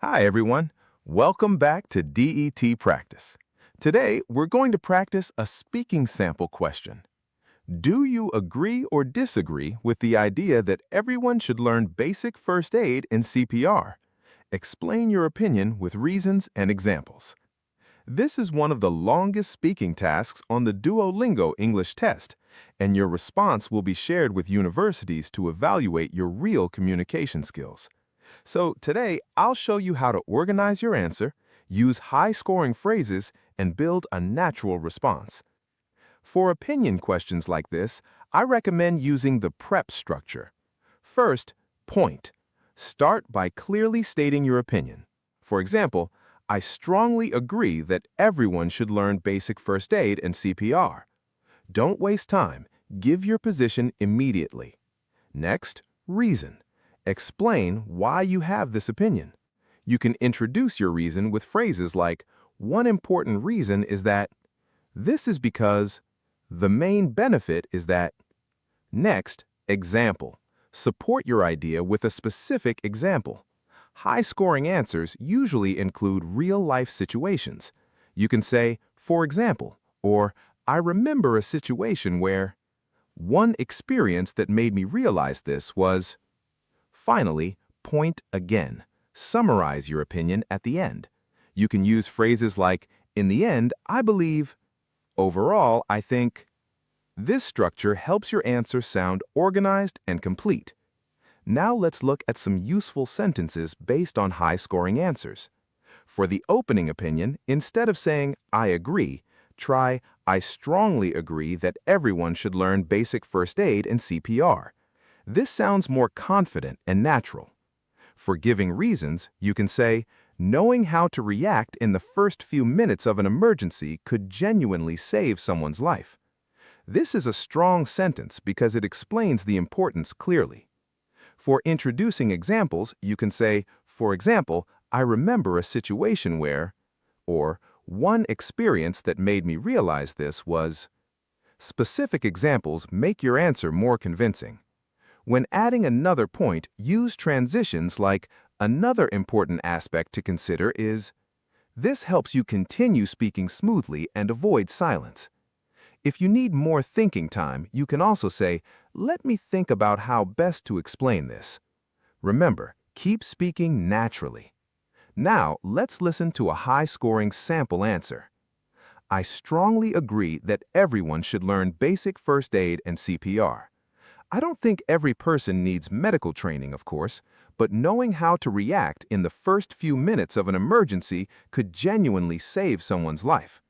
Hi, everyone. Welcome back to DET Practice. Today, we're going to practice a speaking sample question. Do you agree or disagree with the idea that everyone should learn basic first aid in CPR? Explain your opinion with reasons and examples. This is one of the longest speaking tasks on the Duolingo English test, and your response will be shared with universities to evaluate your real communication skills. So today, I'll show you how to organize your answer, use high-scoring phrases, and build a natural response. For opinion questions like this, I recommend using the PrEP structure. First, point. Start by clearly stating your opinion. For example, I strongly agree that everyone should learn basic first aid and CPR. Don't waste time. Give your position immediately. Next, reason. Explain why you have this opinion. You can introduce your reason with phrases like, one important reason is that, this is because, the main benefit is that. Next, example. Support your idea with a specific example. High-scoring answers usually include real-life situations. You can say, for example, or I remember a situation where. One experience that made me realize this was. Finally, point again. Summarize your opinion at the end. You can use phrases like, in the end, I believe. Overall, I think. This structure helps your answer sound organized and complete. Now let's look at some useful sentences based on high-scoring answers. For the opening opinion, instead of saying, I agree, try, I strongly agree that everyone should learn basic first aid and CPR. This sounds more confident and natural. For giving reasons, you can say, knowing how to react in the first few minutes of an emergency could genuinely save someone's life. This is a strong sentence because it explains the importance clearly. For introducing examples, you can say, for example, I remember a situation where, or one experience that made me realize this was. Specific examples make your answer more convincing. When adding another point, use transitions like, another important aspect to consider is. This helps you continue speaking smoothly and avoid silence. If you need more thinking time, you can also say, let me think about how best to explain this. Remember, keep speaking naturally. Now, let's listen to a high-scoring sample answer. I strongly agree that everyone should learn basic first aid and CPR. I don't think every person needs medical training, of course, but knowing how to react in the first few minutes of an emergency could genuinely save someone's life.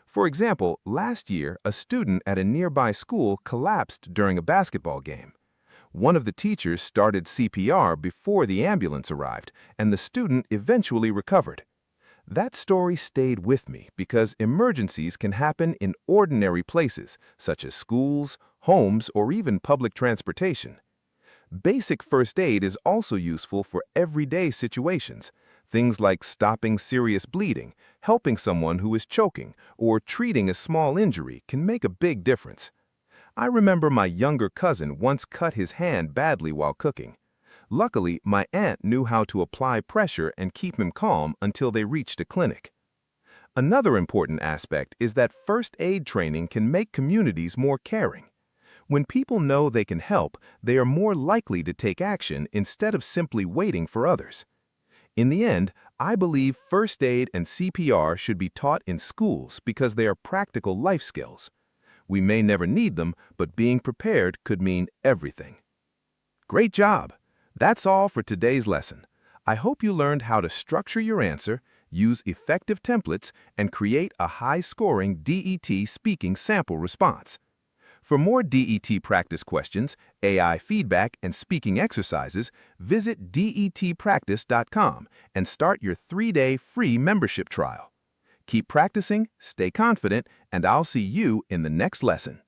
For example, last year, a student at a nearby school collapsed during a basketball game. One of the teachers started CPR before the ambulance arrived, and the student eventually recovered. That story stayed with me because emergencies can happen in ordinary places, such as schools, homes, or even public transportation. Basic first aid is also useful for everyday situations. Things like stopping serious bleeding, helping someone who is choking, or treating a small injury can make a big difference. I remember my younger cousin once cut his hand badly while cooking. Luckily, my aunt knew how to apply pressure and keep him calm until they reached a clinic. Another important aspect is that first aid training can make communities more caring. When people know they can help, they are more likely to take action instead of simply waiting for others. In the end, I believe first aid and CPR should be taught in schools because they are practical life skills. We may never need them, but being prepared could mean everything. Great job! That's all for today's lesson. I hope you learned how to structure your answer, use effective templates, and create a high-scoring DET speaking sample response. For more DET practice questions, AI feedback, and speaking exercises, visit detpractice.com and start your 3-day free membership trial. Keep practicing, stay confident, and I'll see you in the next lesson.